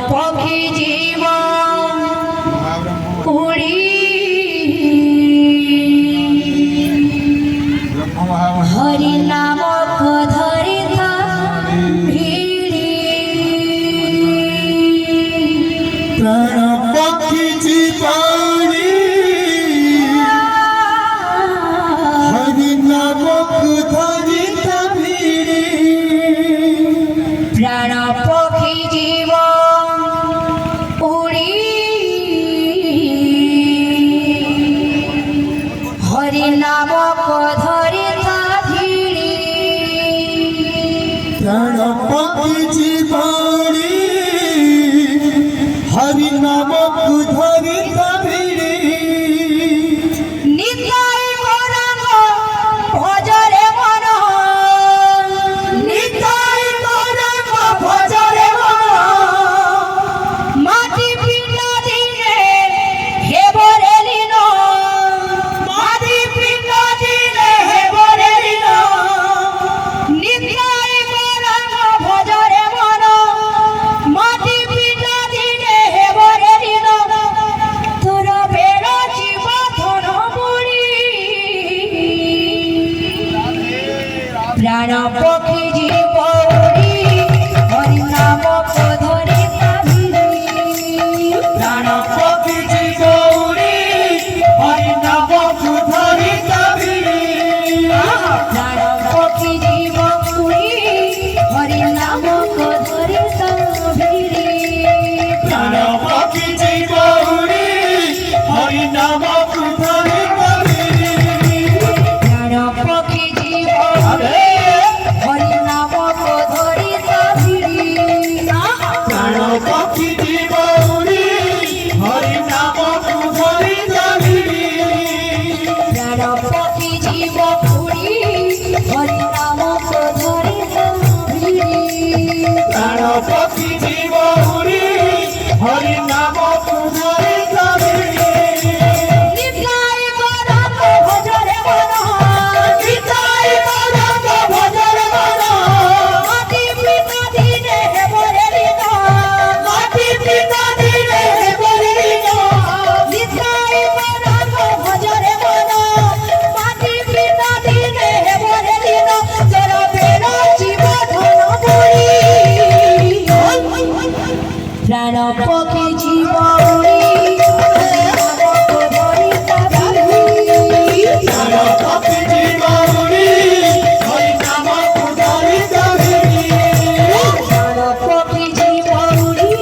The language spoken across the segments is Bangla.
পক্ষী জীবন উড়ি হরি নাম ধরি ভিড়ি প্রাণ পক্ষী জীবনী হরি নাম ধরি ভিড়ি প্রাণ পক্ষী জীবন উড়ি হরি নাম ধরি ভিড়ি প্রাণ পক্ষী জীবনী হরি নাম ধরি ভিড়ি নিতাই গৌরাঙ্গ ভজরে মন নিতাই গৌরাঙ্গ ভজরে মন মাটি পিণ্ড দিনে হেবরে লীন মাটি পিণ্ড দিনে হেবরে লীন নিতাই গৌরাঙ্গ ভজরে মন মাটি পিণ্ড দিনে হেবরে লীন তোর বেড়া জীব ধন বুড়ি প্রাণ পক্ষী জীব উড়ি হরি নাম ধরি প্রাণ পক্ষী জীবনী হরি নাম ধরি ভিড়ি প্রাণ পক্ষী জীব উড়ি হরি নাম ধরি প্রাণ পক্ষী জীবনী হরি নাম ধরি ভিড়ি প্রাণ পক্ষী জীব উড়ি হরি নাম ধরি প্রাণ পক্ষী জীবনী হরি নাম ধরি ভিড়ি প্রাণ পক্ষী জীব উড়ি হরি নাম ধরি প্রাণ পক্ষী জীবনী হরি নাম ধরি ভিড়ি নিতাই গৌরাঙ্গ ভজরে মন নিতাই গৌরাঙ্গ ভজরে মন মাটি পিণ্ড দিনে হেবরে লীন মাটি পিণ্ড দিনে হেবরে লীন নিতাই গৌরাঙ্গ ভজরে মন মাটি পিণ্ড দিনে হেবরে লীন তোর বেড়া জীব ধন বুড়ি প্রাণ পক্ষী জীব উড়ি প্রাণ পক্ষী জীবনী হরি নাম ধরি ভিড়ি প্রাণ পক্ষী জীব উড়ি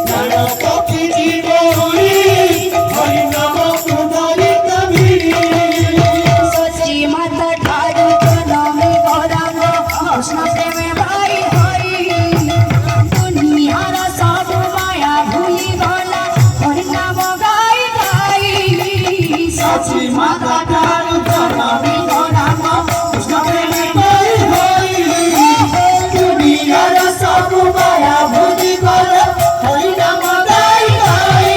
প্রাণ পক্ষী জীবনী হরি নাম ধরি ভিড়ি সচি মাতা ঠাড়ু জনমে গৌরাঙ্গ কৃষ্ণ প্রেমে ভাই হরি দুনিয়ার সব মায়া ভুলি গলা হরি নাম গাই গাই সাচি মাতা ঠাড়ু জনমে গৌরাঙ্গ কৃষ্ণ প্রেমে ভাই হরি দুনিয়ার সব মায়া ভুলি গলা হরি নাম গাই গাই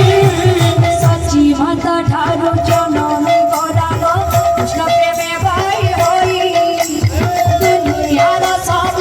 সচি মাতা ঠাড়ু জনমে গৌরাঙ্গ কৃষ্ণ প্রেমে ভাই হরি দুনিয়ার সব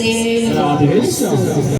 ସେ ରାଧେ ଶ୍ୟାମ।